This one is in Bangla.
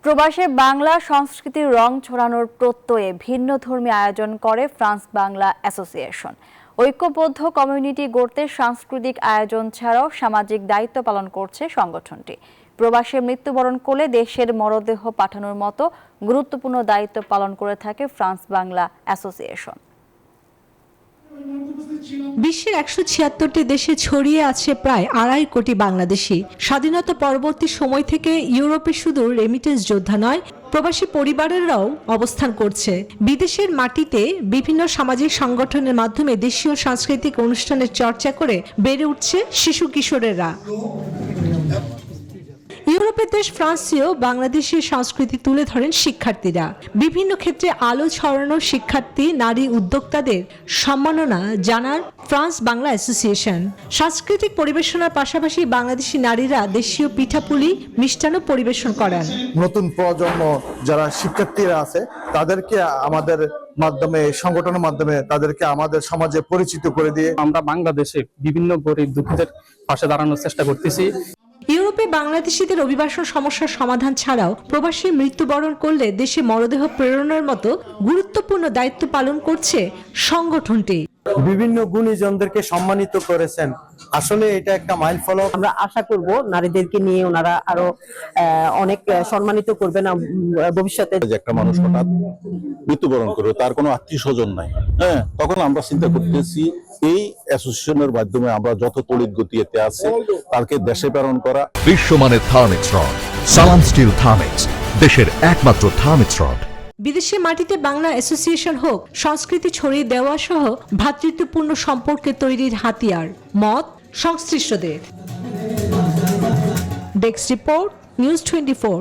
প্রবাসে বাংলা সংস্কৃতির রং ছড়ানোর প্রত্যয়ে ভিন্নধর্মী আয়োজন করে ফ্রান্স বাংলা অ্যাসোসিয়েশন। ঐক্যবদ্ধ কমিউনিটি গড়তে সাংস্কৃতিক আয়োজন ছাড়াও সামাজিক দায়িত্ব পালন করছে সংগঠনটি। প্রবাসে মৃত্যুবরণ করলে দেশের মরদেহ পাঠানোর মতো গুরুত্বপূর্ণ দায়িত্ব পালন করে থাকে ফ্রান্স বাংলা অ্যাসোসিয়েশন। বিশ্বের ১৭৬টি দেশে ছড়িয়ে আছে প্রায় ২.৫ কোটি বাংলাদেশি। স্বাধীনতা পরবর্তী সময় থেকে ইউরোপে শুধু রেমিটেন্স যোদ্ধা নয়, প্রবাসী পরিবারেরাও অবস্থান করছে। বিদেশের মাটিতে বিভিন্ন সামাজিক সংগঠনের মাধ্যমে দেশীয় সাংস্কৃতিক অনুষ্ঠানের চর্চা করে বেড়ে উঠছে শিশু কিশোরেরা। ইউরোপের দেশ ফ্রান্সেও বাংলাদেশের সংস্কৃতি তুলে ধরেন শিক্ষার্থীরা। বিভিন্ন ক্ষেত্রে আলো ছড়ানো শিক্ষার্থী নারী উদ্যোক্তাদের সম্মাননা জানান ফ্রান্স বাংলা অ্যাসোসিয়েশন। সাংস্কৃতিক পরিবেশনার পাশাপাশি বাংলাদেশি নারীরা দেশীয় পিঠাপুলি মিষ্টান্ন পরিবেশন করেন। নতুন প্রজন্ম যারা শিক্ষার্থীরা আছে তাদেরকে আমাদের মাধ্যমে, সংগঠনের মাধ্যমে তাদেরকে আমাদের সমাজে পরিচিত করে দিয়ে আমরা বাংলাদেশে বিভিন্ন গরিব দুঃখীদের পাশে দাঁড়ানোর চেষ্টা করতেছি। ইউরোপে বাংলাদেশিদের অভিবাসন সমস্যার সমাধান ছাড়াও প্রবাসী মৃত্যুবরণ করলে দেশে মরদেহ প্রেরণের মতো গুরুত্বপূর্ণ দায়িত্ব পালন করছে সংগঠনটি। বিভিন্ন গুণীজনদেরকে সম্মানিত করেছেন। আসলে এটা একটা মাইল ফলক। আমরা আশা করব নারীদেরকে নিয়ে ওনারা আরো অনেক সম্মানিত করবেন ভবিষ্যতে। যে একটা মানুষ হঠাৎ মৃত্যুবরণ করবে, তার কোনো আত্মীয় স্বজন নাই, হ্যাঁ, তখন আমরা চিন্তা করতেছি এই অ্যাসোসিয়েশনের মাধ্যমে আমরা যত তড়িৎ গতি এতে আছে তাকে দেশে প্রেরণ করা। বিশ্বমানের থার্মিক্স রড, সালাম স্টিল থার্মিক্স, দেশের একমাত্র থার্মিক্স রড। বিদেশের মাটিতে বাংলা অ্যাসোসিয়েশন হোক সংস্কৃতি ছড়িয়ে দেওয়া সহ ভ্রাতৃত্বপূর্ণ সম্পর্কে তৈরির হাতিয়ার, মত সংশ্লিষ্টদের। Desk report, news 24।